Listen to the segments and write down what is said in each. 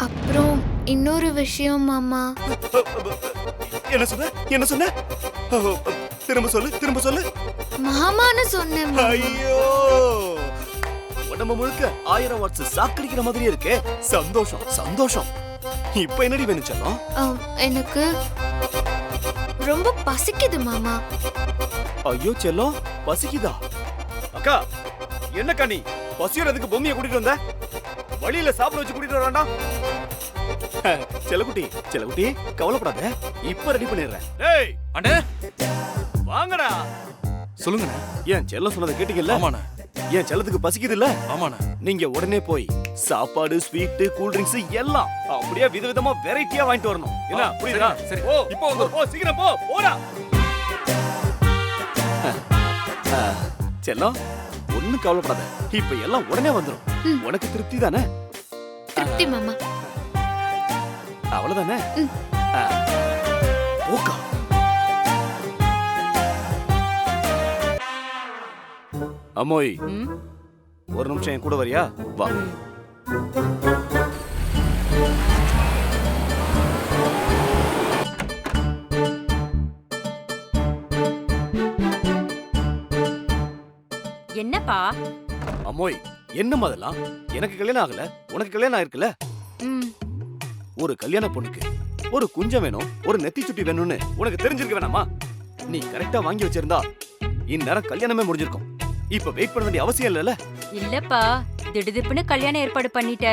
அப்புறம் இன்னொரு விஷயம் மாமா. என்ன சொன்ன என்ன சொன்ன? திரும்ப சொல்லு திரும்ப சொல்லு. மாமான்னு சொன்னேன் மாமா. ஐயோ, உடம்பு முழுக்க 1000 வாட்ஸ் சாக்கடிக்கிற மாதிரி இருக்கே. சந்தோஷம் சந்தோஷம். இப்ப என்னடி வேணும் செல்லம்? எனக்கு ரொம்ப பசிக்குது மாமா. ஐயோ செல்லம், பசிக்குதா? அக்கா, என்னக்கா நீ பசியோறதுக்கு பொம்மையை கூட்டிட்டு வந்த? வழியில சாப்பிட வச்சு கூட்டிட்டு வர வேண்டாம்? செல்லக்குட்டி செல்லக்குட்டி, கவலைப்படாத, இப்ப ரெடி பண்ணிடுறேன். ஏய் அண்ணே, வாங்கடா. சொல்லுங்கண்ணே. ஏன் செல்லம் சொன்னதை கேட்டீங்கல்ல? ஆமாண்ணே. ஏன் செல்லத்துக்கு பசிக்குது இல்ல? ஆமாண்ணே. நீங்க உடனே போய் சாப்பாடு, ஸ்வீட், கூல் ட்ரிங்க்ஸ் எல்லாம் அப்படியே விதவிதமா வெரைட்டியா வாங்கிட்டு வரணும். என்ன புரியுதா? சரி, ஓ இப்போ வந்து போ, சீக்கிரம் போ, போடா. செல்லம், ஒண்ணும் கவலைப்படாத, இப்ப எல்லாம் உடனே வந்துரும். உனக்கு திருப்தி தானே? திருப்தி மாமா. அவ்வளவுதானே? ஓகா. அம்மோய், ஒரு நிமிஷம் என் கூட வரியா? வா. என்னப்பா? அம்மோய், என்னம்மா அதெல்லாம்? எனக்கு கல்யாணம் ஆகல, உனக்கு கல்யாணம் ஆயிருக்குல்ல? ஒரு கல்யாண பொண்ணுக்கு ஒரு குஞ்சம் வேணும், ஒரு நெத்தி சுட்டி வேணும்னு உனக்கு தெரிஞ்சிருக்க வேணாமா? நீ கரெக்டா வாங்கி வச்சிருந்தா இந்நேரம் கல்யாணமே முடிஞ்சிருக்கும். இப்ப வெயிட் பண்ண வேண்டிய அவசியம் இல்லல. இல்லப்பா, திடுதிப்புன்னு கல்யாணம் ஏற்பாடு பண்ணிட்ட.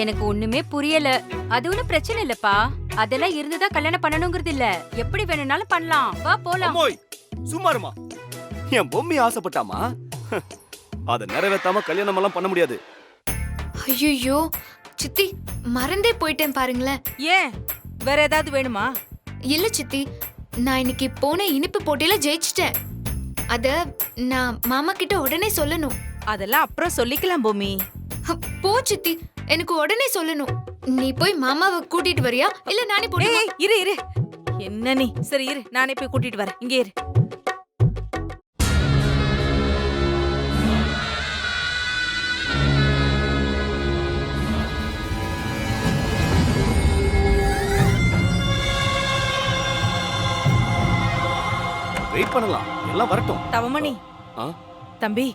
எனக்கு ஒண்ணுமே புரியல. அது ஒண்ணும் பிரச்சனை இல்லப்பா. அதெல்லாம் இருந்துதான் கல்யாணம் பண்ணணுங்கிறது இல்ல. எப்படி வேணும்னாலும் பண்ணலாம். வா போலாம். அம்மோய், சும்மா இருமா. என் பொம்மி ஆசைப்பட்டாமா, அத நிறைவேத்தாம கல்யாணம் எல்லாம் பண்ண முடியாது. ஐயோ சித்தி, மறந்தே போயிட்டேன் பாருங்களேன். ஏன், வேற ஏதாவது வேணுமா? இல்ல சித்தி, நான் இன்னைக்கு போன இனிப்பு போட்டியில ஜெயிச்சிட்டேன். அத நான் மாமா கிட்ட உடனே சொல்லணும். அதெல்லாம் அப்புறம் சொல்லிக்கலாம் பூமி. போ சித்தி, எனக்கு உடனே சொல்லணும். நீ போய் மாமாவை கூட்டிட்டு வரியா இல்ல நானே போய்? ஏய் இரு இரு, என்ன நீ? சரி இரு, நானே போய் கூட்டிட்டு வரேன். இங்கே இரு. வெயிட் பண்ணலாம், எல்லாம் வரட்டும். தவமணி, ஆ? தம்பி,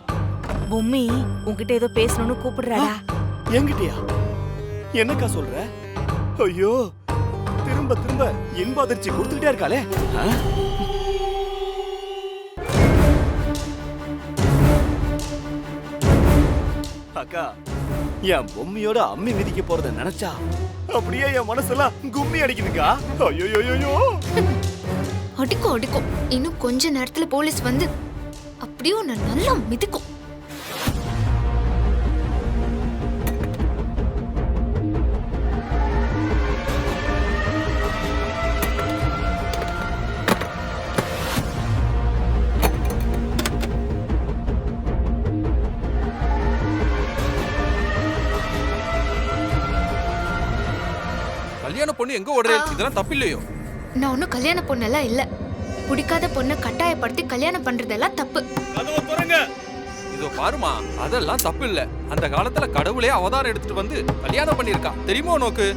பூமி உன்கிட்ட ஏதோ பேசணும்னு கூப்பிடுறாடா. என்கிட்டயா? என்னக்கா சொல்ற? ஐயோ, திரும்ப திரும்ப இன்ப அதிர்ச்சி கொடுத்துக்கிட்டே இருக்காளே. அக்கா, என் பொம்மியோட அம்மி மிதிக்க போறத நினைச்சா அப்படியே என் மனசெல்லாம் கும்மி அடிக்குதுக்கா. ஐயோ, அடிக்கும் அடிக்கும். இன்னும் கொஞ்ச நேரத்துல போலீஸ் வந்து அப்படியே உன்னை நல்லா மிதிக்கும். கல்யாண பொண்ணு எங்க ஓடுறே? இதெல்லாம் தப்பு இல்லையோ? நான் ஒன்னும் கல்யாண பொண்ணெல்லாம் இல்ல. பிடிக்காத பொண்ணை கட்டாயப்படுத்தி கல்யாணம் பண்றதெல்லாம் தப்பு. கதவை திறங்க. இதோ பாருமா, அதெல்லாம் தப்பு இல்ல. அந்த காலத்துல கடவுளே அவதாரம் எடுத்துட்டு வந்து கல்யாணம் பண்ணிருக்கான், தெரியுமோ உனக்கு?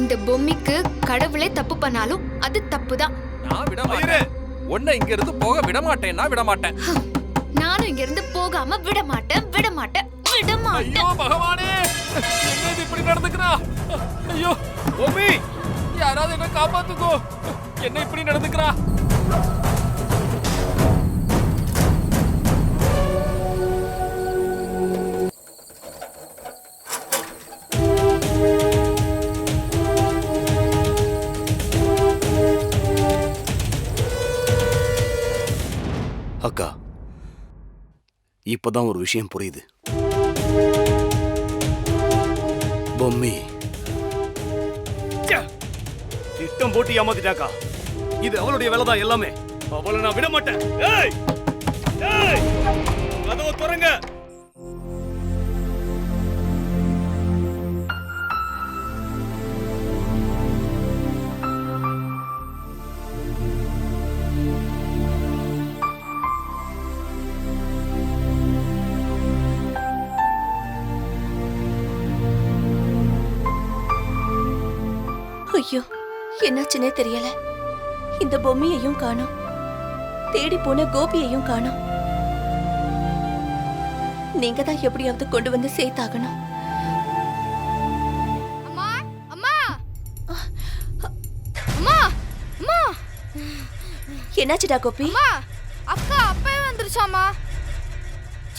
இந்த பொம்மிக்கு கடவுளே தப்பு பண்ணாலும் அது தப்புதான். நான் விட மாட்டேன். உன்னை இங்க இருந்து போக விட மாட்டேன். நான் விட மாட்டேன். நானும் இங்க இருந்து போகாம விட மாட்டேன் விட மாட்டேன் விட மாட்டேன். ஐயோ பகவானே, என்ன இது இப்படி நடந்துக்கிறா? ஐயோ பொம்மி, யாராவது என்ன காப்பாத்துக்கோ. என்ன இப்படி நடந்துக்கிறா? அக்கா, இப்பதான் ஒரு விஷயம் புரியுது. பொம்மி திட்டம் போட்டு ஏமாத்திட்டாக்கா. இது அவளுடைய வேலைதான் எல்லாமே. அவளை நான் விட மாட்டேன். ஏய் ஏய், கதவை திறங்க. ஐயோ, என்னாச்சுன்னே தெரியல. இந்த பொம்மையையும் காணோம், தேடி போன கோபியையும் காணோம். நீங்க தான் எப்படியாவது கொண்டு வந்து சேர்த்தாகணும். அம்மா அம்மா அம்மா அம்மா என்னாச்சுடா கோபி? அம்மா அக்கா அப்பவே வந்துருச்சாமா.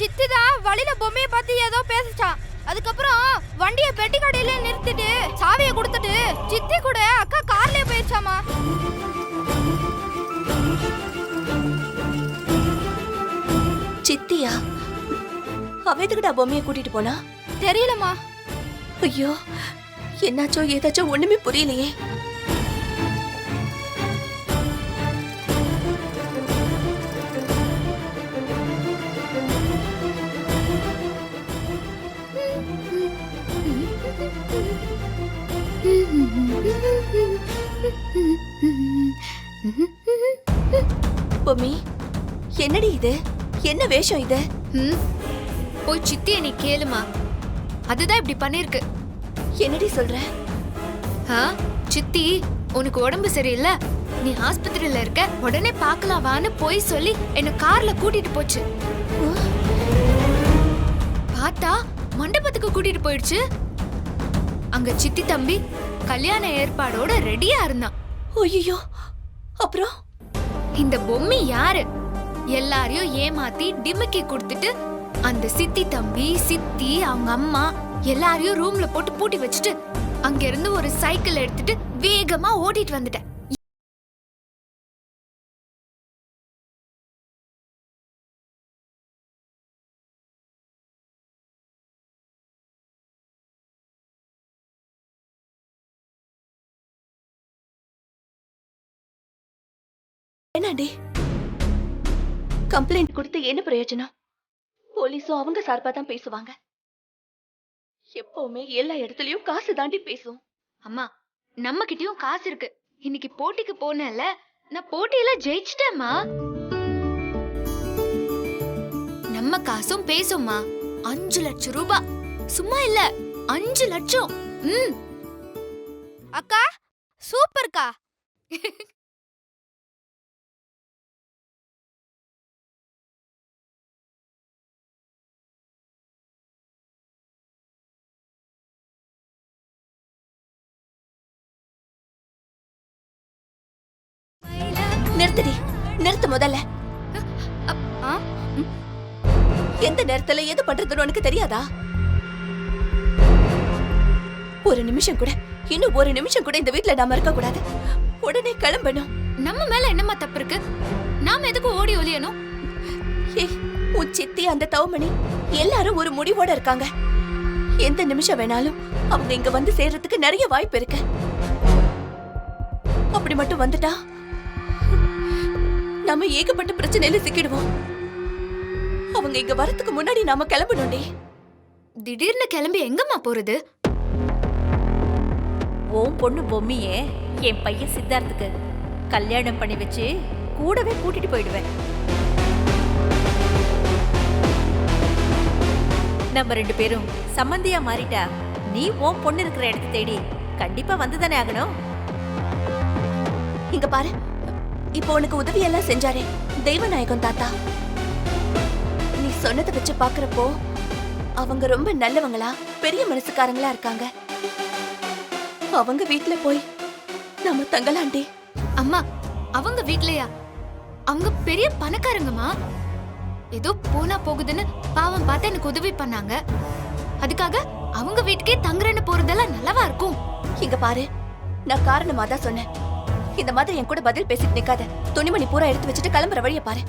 சித்தி தான் வழியில பொம்மையை பார்த்து ஏதோ பேசிச்சான். அதுக்கப்புறம் வண்டியை பெட்டி கடையில நிறுத்திட்டு சாவியை கொடுத்துட்டு சித்தி கூட அக்கா கார்லயே போயிருச்சாமா. சித்தியா? அவ எதுக்குடா பொம்மையை கூட்டிட்டு போனா? தெரியலம்மா. ஐயோ, என்னாச்சோ ஏதாச்சோ ஒண்ணுமே புரியலையே. பொம்மி, என்னடி இது? என்ன வேஷம் இது? போய் சித்தியை நீ கேளுமா. அதுதான் இப்படி பண்ணிருக்கு. என்னடி சொல்ற? சித்தி உனக்கு உடம்பு சரியில்லை, நீ ஆஸ்பத்திரியில இருக்க, உடனே பார்க்கலாம் வான்னு போய் சொல்லி என்ன கார்ல கூட்டிட்டு போச்சு. பார்த்தா மண்டபத்துக்கு கூட்டிட்டு போயிடுச்சு. அங்க சித்தி தம்பி கல்யாண ஏற்பாடோட ரெடியா இருந்தான். ஐயோ, அப்புறம் இந்த பொம்மை யாரு? எல்லாரையும் ஏமாத்தி டிமிக்கி கொடுத்துட்டு அந்த சித்தி தம்பி, சித்தி, அவங்க அம்மா எல்லாரையும் ரூம்ல போட்டு பூட்டி வச்சுட்டு அங்க இருந்து ஒரு சைக்கிள் எடுத்துட்டு வேகமா ஓடிட்டு வந்துட்டேன். என்னடி கம்ப்ளைண்ட் கொடுத்து என்ன பிரயோஜனம்? போலீஸும் அவங்க சார்பா தான் பேசுவாங்க. எப்பவுமே எல்லா இடத்துலயும் காசு தாண்டி பேசும். அம்மா, நம்ம கிட்டயும் காசு இருக்கு. இன்னைக்கு போட்டிக்கு போனேன்ல, நான் போட்டியில ஜெயிச்சிட்டேம்மா. நம்ம காசும் பேசும்மா. 5 லட்சம் ரூபாய் சும்மா இல்ல, 5 லட்சம். அக்கா சூப்பர்க்கா. நிறுத்தடி, நிறுத்து முதல்ல. எந்த நேரத்துல எது பண்றதுன்னு உனக்கு தெரியாதா? ஒரு நிமிஷம் கூட, இன்னும் ஒரு நிமிஷம் கூட இந்த வீட்ல நாம இருக்க கூடாது. உடனே கிளம்பணும். நம்ம மேல என்னம்மா தப்பு இருக்கு? நாம எதுக்கு ஓடி ஒளியணும்? ஏய், உன் சித்தி, அந்த தவமணி எல்லாரும் ஒரு முடிவோட இருக்காங்க. எந்த நிமிஷம் வேணாலும் அவங்க இங்க வந்து சேர்றதுக்கு நிறைய வாய்ப்பு இருக்கு. அப்படி மட்டும் வந்துட்டா நாம ஏகப்பட்ட பிரச்சனையில சிக்கிடுவோம். அவங்க இங்க வரதுக்கு முன்னாடி நாம கிளம்பணும்டி. திடீர்னு கிளம்பி எங்கம்மா போறது? உன் பொண்ணு பொம்மியே என் பையன் சித்தார்த்துக்கு கல்யாணம் பண்ணி வச்சு கூடவே கூட்டிட்டு போயிடுவேன். நம்ம 2 பேரும் சம்மந்தியா மாறிட்டா நீ உன் பொண்ணு இருக்கிற இடத்தை தேடி கண்டிப்பா வந்துதானே ஆகணும். இங்க பாரு, இப்போ உனக்கு உதவி எல்லாம் செஞ்சாரே தெய்வநாயகம் தாத்தா, நீ சொன்னதை வச்சு பாக்குறப்போ அவங்க ரொம்ப நல்லவங்களா, பெரிய மனசுக்காரங்களா இருக்காங்க. அவங்க வீட்ல போய் நாம தங்கலாண்டி. அம்மா, அவங்க வீட்லயா? அவங்க பெரிய பணக்காரங்கம்மா. ஏதோ போனா போகுதுன்னு பாவம் பார்த்து எனக்கு உதவி பண்ணாங்க. அதுக்காக அவங்க வீட்டுக்கே தங்குறேன்னு போறதெல்லாம் நல்லவா இருக்கும்? இங்க பாரு, நான் காரணமா தான் சொன்னேன். இந்த மாதிரி என் கூட பதில் பேசிட்டு நிக்காத. துணிமணி பூரா எடுத்து வச்சுட்டு கிளம்புற வழிய பாரு.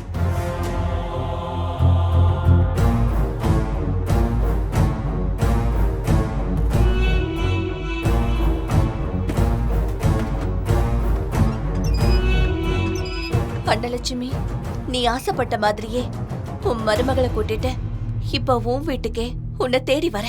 அன்னலட்சுமி, நீ ஆசைப்பட்ட மாதிரியே உன் மருமகளை கூட்டிட்டு இப்ப உன் வீட்டுக்கே உன்னை தேடி வர.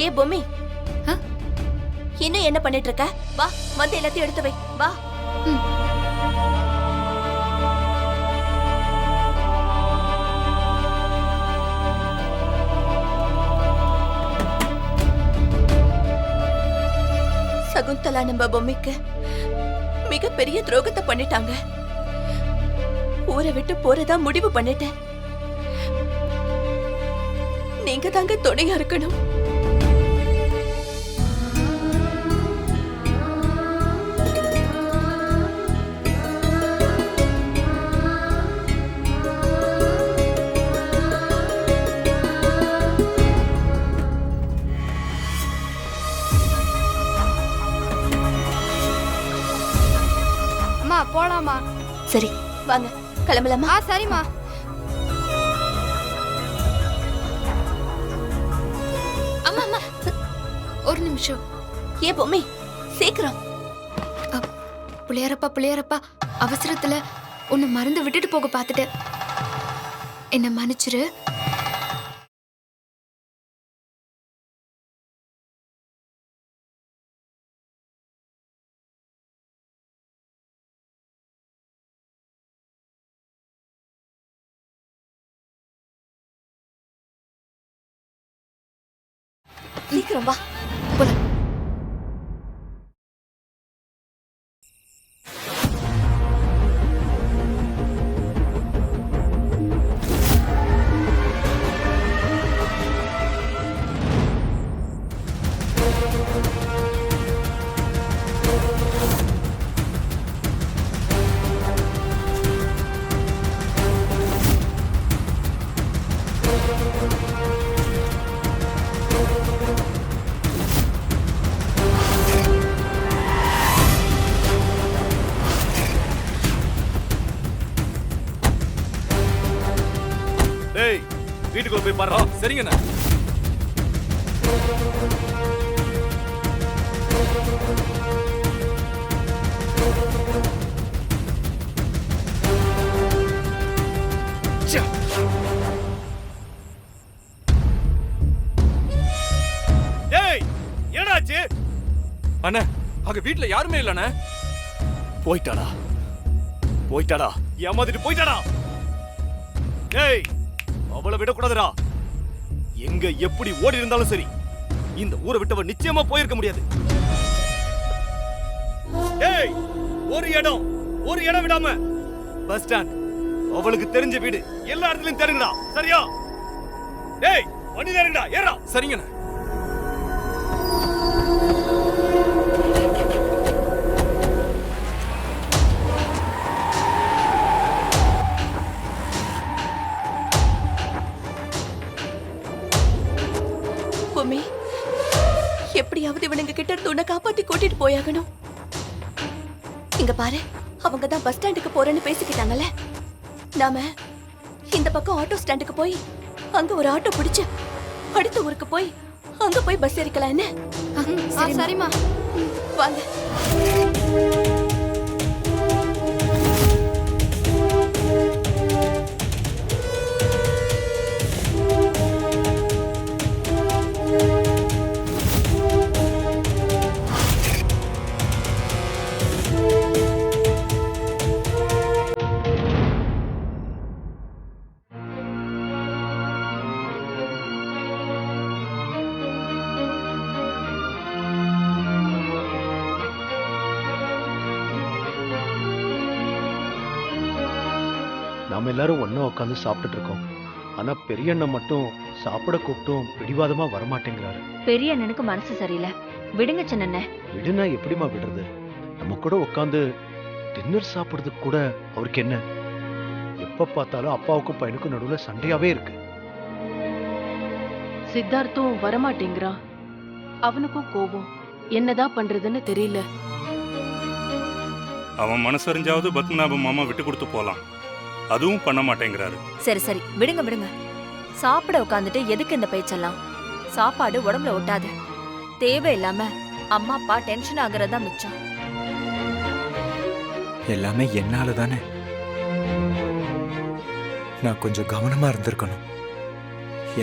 ஏ பொம்மி, இன்னும் என்ன பண்ணிட்டு இருக்க? வா, வந்து எல்லாத்தையும் எடுத்து வை. வா. சகுந்தலா நம்ம பொம்மைக்கு மிகப்பெரிய துரோகத்தை பண்ணிட்டாங்க. ஊரை விட்டு போறதா முடிவு பண்ணிட்டேன். நீங்க தாங்க துணையா இருக்கணும். அம்மா போலாமா? சரி, வாங்க கிளம்பலாமா? சரிம்மா. அம்மா அம்மா ஒரு நிமிஷம். ஏ பொம்மை, சீக்கிரம். புளியாரப்பா அவசரத்துல உன்னை மருந்து விட்டுட்டு போக பார்த்துட்டேன். என்ன மன்னிச்சிரு. சீக்கிரம் வா. போலாம். டேய், வீட்டுக்குள்ள போய் பாரு. சரிங்கண்ணா. டேய், என்னடாச்சு? அண்ணா, அங்க வீட்ல யாருமே இல்லண்ணா. போயிட்டாடா, ஏமாத்திட்டு போயிட்டாடா. டேய், அவளை விடக்கூடாதுடா. எங்க எப்படி ஓடி இருந்தாலும் சரி, இந்த ஊரை விட்டவ நிச்சயமா போயிருக்க முடியாது. டேய், ஒரு இடம் விடாம பஸ் ஸ்டாண்ட், அவளுக்கு தெரிஞ்ச வீடு, எல்லா இடத்துலயும் தெரியுங்கடா. சரியா? டேய், வண்டி தெரியுங்கடா, ஏறா. சரிங்கண்ணா. பொம்மி, எப்படியாவது இவனுங்க கிட்ட இருந்து உன்னை காப்பாத்தி கூட்டிட்டு போயாகணும். இங்க பாரு, அவங்க தான் பஸ் ஸ்டாண்டுக்கு போறேன்னு பேசிக்கிட்டாங்கல்ல. நாம இந்த பக்கம் ஆட்டோ ஸ்டாண்டுக்கு போய் அங்க ஒரு ஆட்டோ பிடிச்சு அடுத்த ஊருக்கு போய் அங்க போய் பஸ் ஏறிக்கலாம். என்ன? சரிம்மா. வாங்க. நாம எல்லாரும் ஒண்ணா உட்காந்து சாப்பிட்டுட்டு இருக்கோம். ஆனா பெரிய அண்ணன் மட்டும் சாப்பிட கூப்பிட்டும் பிடிவாதமா வரமாட்டேங்கிறாரு. பெரிய அண்ணனுக்கு மனசு சரியில்லை. விடுங்க சின்ன. விடுனா எப்படிமா விடுறது? நம்ம கூட உட்காந்து டின்னர் சாப்பிடுறதுக்கு கூட அவருக்கு என்ன? எப்ப பார்த்தாலும் அப்பாவுக்கும் பையனுக்கும் நடுவுல சண்டையாவே இருக்கு. சித்தார்த்தும் வரமாட்டேங்கிறான். அவனுக்கும் கோபம். என்னதான் பண்றதுன்னு தெரியல. அவன் மனசறிஞ்சாவது பத்மநாப மாமா விட்டு கொடுத்து போலாம். அதுவும் பண்ண மாட்டேங்கிறாரு. சரி விடுங்க. சாப்பிட உட்காந்துட்டு எதுக்கு இந்த பேச்செல்லாம்? சாப்பாடு உடம்புல ஒட்டாது. தேவையில்லாம அம்மா அப்பா டென்ஷன் ஆகுறதா மிச்சம். எல்லாமே என்னால தானே. நான் கொஞ்சம் கவனமா இருந்திருக்கணும்.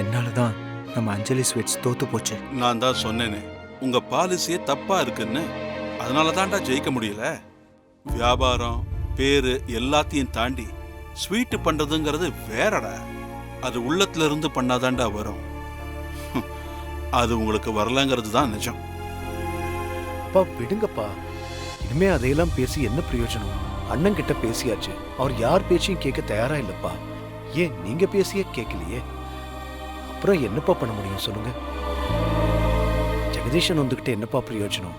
என்னால தான் நம்ம அஞ்சலி ஸ்வீட்ஸ் தோத்து போச்சு. நான் தான் சொன்னேனே, உங்க பாலிசியே தப்பா இருக்குன்னு. அதனால தான்டா ஜெயிக்க முடியல. வியாபாரம் பேரு எல்லாத்தையும் தாண்டி ஸ்வீட் பண்றதுங்கிறது வேறடா. அது உள்ளத்துல இருந்து பண்ணாதான்டா வரும். அது உங்களுக்கு வரலங்கிறது தான் நிஜம். அப்பா விடுங்கப்பா, இனிமே அதையெல்லாம் பேசி என்ன பிரயோஜனம்? அண்ணன் கிட்ட பேசியாச்சு, அவர் யார் பேச்சையும் கேட்க தயாரா இல்லப்பா. ஏன் நீங்க பேசியே கேட்கலையே? அப்புறம் என்னப்பா பண்ண முடியும் சொல்லுங்க? ஜெகதீஷன் வந்துகிட்டு என்னப்பா பிரயோஜனம்?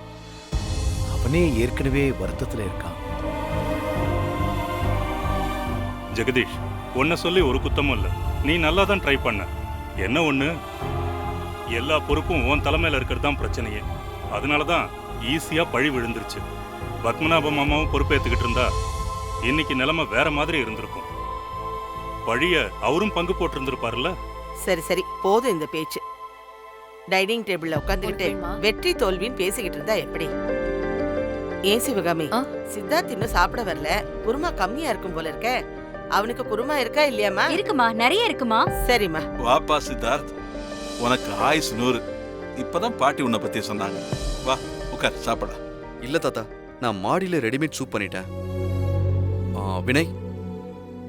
அவனே ஏற்கனவே வருத்தத்துல இருக்கான். ஜெகதீஷ், உன்னை சொல்லி ஒரு குத்தமும் இல்லை. நீ நல்லா தான் ட்ரை பண்ண. என்ன ஒண்ணு, எல்லா பொறுப்பும் உன் தலைமையில இருக்கிறது தான் பிரச்சனையே. அதனால தான் ஈஸியா பழி விழுந்துருச்சு. பத்மநாப மாமாவும் பொறுப்பேற்றுக்கிட்டு இருந்தா இன்னைக்கு நிலைமை வேற மாதிரி இருந்திருக்கும். பழிய அவரும் பங்கு போட்டு இருந்திருப்பாருல்ல. சரி சரி, போதும் இந்த பேச்சு. டைனிங் டேபிள்ல உட்காந்துக்கிட்டு வெற்றி தோல்வின்னு பேசிக்கிட்டு இருந்தா எப்படி? ஏன் சிவகாமி, சித்தார்த் இன்னும் சாப்பிட வரல, குருமா கம்மியா இருக்கும் போல இருக்க. அவனுக்கு குருமா இருக்கா இல்லையாமா? இருக்குமா, நிறைய இருக்குமா. சரிம்மா. வாப்பா சித்தார்த், உனக்கு ஆயுஸ் 100. இப்பதான் பாட்டி உன்னை பத்தி சொன்னாங்க. வா உட்கார் சாப்பிட. இல்ல தாத்தா, நான் மாடியில ரெடிமேட் சூப் பண்ணிட்டேன். வினய்,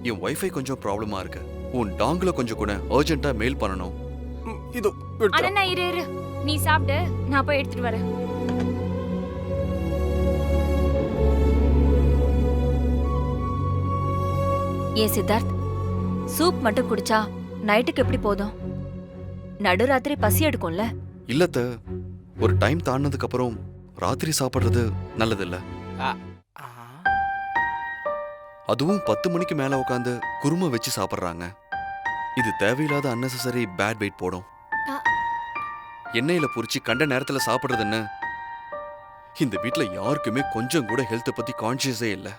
என் வைஃபை கொஞ்சம் ப்ராப்ளமா இருக்கு. உன் டாங்ல கொஞ்சம் கூட அர்ஜென்ட்டா மெயில் பண்ணணும். இதோ அண்ணா இரு, நீ சாப்பிடு, நான் போய் எடுத்துட்டு வரேன். ஏன் சித்தார்த், சூப் மட்டும் குடிச்சா நைட்டுக்கு எப்படி போதும்? நடுராத்திரி பசி எடுக்கும்ல. இல்லத்த, ஒரு டைம் தாண்டினதுக்கு அப்புறம் ராத்திரி சாப்பிடுறது நல்லது இல்ல. அதுவும் 10 மணிக்கு மேல உட்காந்து குருமா வச்சு சாப்பிடுறாங்க. இது தேவையில்லாத அன்னெசரி பேட் வெயிட் போடும். எண்ணெயில பொரிச்சு கண்ட நேரத்துல சாப்பிடுறதுன்னு இந்த வீட்ல யாருக்குமே கொஞ்சம் கூட ஹெல்த் பத்தி கான்சியஸே இல்ல.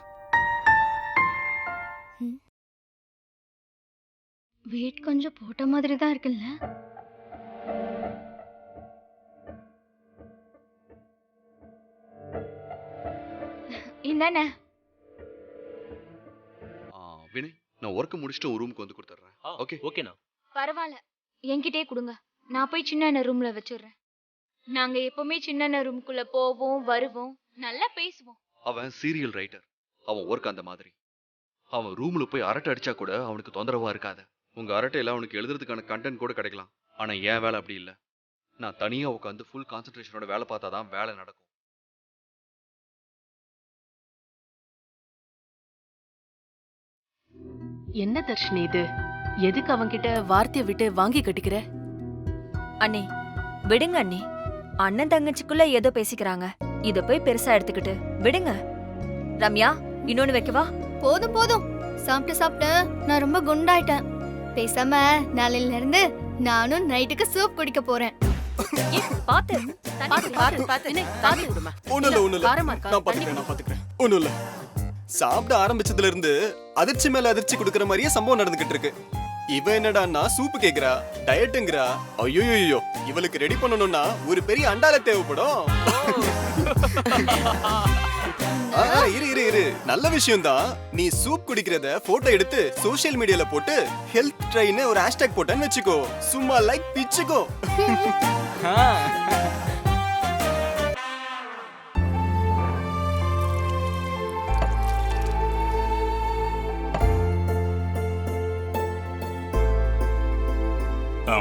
வெயிட் கொஞ்சம் போட்ட மாதிரி தான் இருக்குல்ல. இந்தானே. வினய், நான் ஒர்க் முடிச்சுட்டு ஒரு ரூமுக்கு வந்து கொடுத்துறேன். ஓகே ஓகேண்ணா. பரவாயில்ல, என்கிட்டே கொடுங்க. நான் போய் சின்ன ரூம்ல வச்சிடுறேன். நாங்க எப்பவுமே சின்ன ரூமுக்குள்ள போவோம் வருவோம், நல்லா பேசுவோம். அவன் சீரியல் ரைட்டர். அவன் ஒர்க் அந்த மாதிரி. அவன் ரூம்ல போய் அரட்டை அடிச்சா கூட அவனுக்கு தொந்தரவா இருக்காது. உங்க அரட்டையில அவனுக்கு எழுதுறதுக்கான கண்டென்ட் கூட கிடைக்கலாம். ஆனா என் வேலை அப்படி இல்ல. நான் தனியா உட்காந்து ஃபுல் கான்சென்ட்ரேஷனோட வேலை பார்த்தாதான் வேலை நடக்கும். என்ன தர்ஷினி இது? எதுக்கு அவன்கிட்ட வார்த்தைய விட்டு வாங்கி கட்டிக்கிற? அண்ணே விடுங்க அண்ணே, அண்ணன் தங்கச்சிக்குள்ள ஏதோ பேசிக்கிறாங்க. இத போய் பெருசா எடுத்துக்கிட்டு விடுங்க. ரம்யா, இன்னொன்னு வைக்கவா? போதும் போதும், சாப்பிட்டு சாப்பிட்டு நான் ரொம்ப குண்டாயிட்டேன். பேசாம நாளையில இருந்து நானும் நைட்டுக்கு சூப் குடிக்க போறேன். பாத்து ஒண்ணும் இல்ல. சாப்பிட ஆரம்பிச்சதுல இருந்து அதிர்ச்சி மேல அதிர்ச்சி கொடுக்கற மாதிரியே சம்பவம் நடந்துகிட்டு இருக்கு. இவ என்னடான்னா சூப்பு கேக்குறா, டயட்டுங்கிறா. ஐயோ, இவளுக்கு ரெடி பண்ணணும்னா ஒரு பெரிய அண்டால தேவைப்படும். இரு, நல்ல விஷயம் தான். நீ சூப் குடிக்கிறத போட்டோ எடுத்து சோஷியல் மீடியால போட்டு ஹெல்த் ட்ரைன்னு ஒரு ஹேஷ்டேக் போட்டேன்னு வச்சுக்கோ. சும்மா லைக் பிச்சுக்கோ.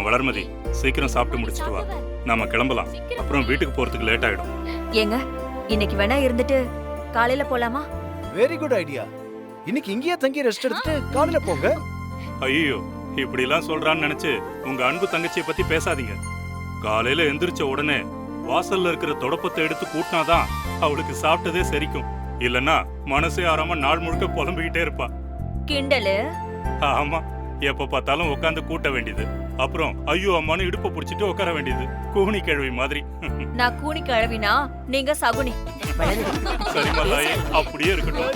வளர்மதி, சீக்கிரம் சாப்பிட்டு முடிச்சிட்டு வா, நாம கிளம்பலாம். அப்புறம் வீட்டுக்கு போறதுக்கு லேட் ஆயிடும். ஏங்க, இன்னைக்கு வேணா இருந்துட்டு காலையில போலாமா? Very good idea. இன்னைக்கு இங்கேயே தங்கி ரெஸ்ட் எடுத்துட்டு காலையில போங்க. ஐயோ, இப்படி எல்லாம் சொல்றான்னு நினைச்சு உங்க அன்பு தங்கச்சியை பத்தி பேசாதீங்க. காலையில எந்திரிச்ச உடனே வாசல்ல இருக்கிற தொடப்பத்தை எடுத்து கூட்டினாதான் அவளுக்கு சாப்பிட்டதே சரிக்கும். இல்லன்னா மனசே ஆறாம நாள் முழுக்க புலம்பிக்கிட்டே இருப்பா. கிண்டலு. ஆமா, எப்ப பார்த்தாலும் உட்காந்து கூட்ட வேண்டியது. அப்புறம் ஐயோ அம்மானு இடுப்ப புடிச்சிட்டு உட்கார வேண்டியது. கூனி கிழவி மாதிரி. நான் கூனி கிழவினா நீங்க சகுனி. சரிமா தாயே, அப்படியே இருக்கட்டும்.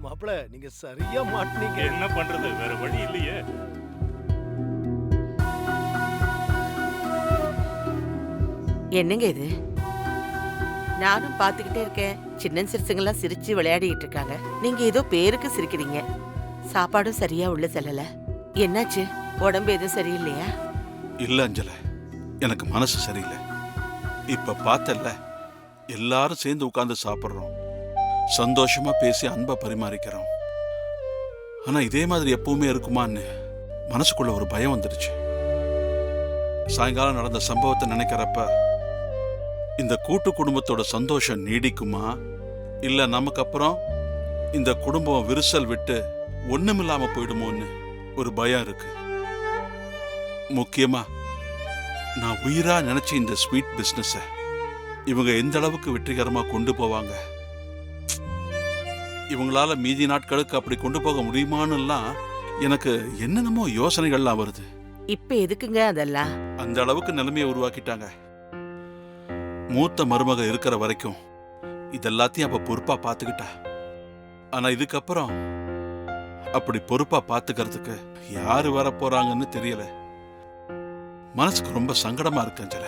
மாப்பிள, நீங்க சரியா மாட்டீங்க. என்ன பண்றது, வேற வழி இல்லையே. என்னங்க இது? நானும் பாத்துக்கிட்டே இருக்கேன். சின்ன சிறுசுங்கெல்லாம் சிரிச்சு விளையாடிட்டு இருக்காங்க. நீங்க ஏதோ பேருக்கு சிரிக்கிறீங்க. சாப்பாடும் சரியா உள்ள செல்லல. என்னாச்சு? உடம்பு எதுவும் சரியில்லையா? இல்ல அஞ்சல, எனக்கு மனசு சரியில்லை. இப்ப பார்த்தல்ல, எல்லாரும் சேர்ந்து உட்கார்ந்து சாப்பிடுறோம், சந்தோஷமா பேசி அன்பை பரிமாறிக்கிறோம். ஆனா இதே மாதிரி எப்பவுமே இருக்குமான்னு மனசுக்குள்ள ஒரு பயம் வந்துடுச்சு. சாயங்காலம் நடந்த சம்பவத்தை நினைக்கிறப்ப இந்த கூட்டு குடும்பத்தோட சந்தோஷம் நீடிக்குமா, இல்ல நமக்கு அப்புறம் இந்த குடும்பம் விரிசல் விட்டு ஒண்ணுமில்லாம போயிடுமோன்னு ஒரு பயம் இருக்கு. முக்கியமா நான் உயிரா நினைச்ச இந்த ஸ்வீட் பிசினஸ இவங்க எந்த அளவுக்கு வெற்றிகரமா கொண்டு போவாங்க, இவங்களால மீதி நாட்களுக்கு அப்படி கொண்டு போக முடியுமான்னுலாம் எனக்கு என்னென்னமோ யோசனைகள்லாம் வருது. இப்ப எதுக்குங்க அதெல்லாம்? அந்த அளவுக்கு நிலைமையை உருவாக்கிட்டாங்க. மூத்த மருமக இருக்கிற வரைக்கும் இதெல்லாத்தையும் அப்ப பொறுப்பா பாத்துக்கிட்டா. ஆனா இதுக்கப்புறம் அப்படி பொறுப்பா பாத்துக்கிறதுக்கு யாரு வர போறாங்கன்னு தெரியல. மனசுக்கு ரொம்ப சங்கடமா இருக்கு அஞ்சல.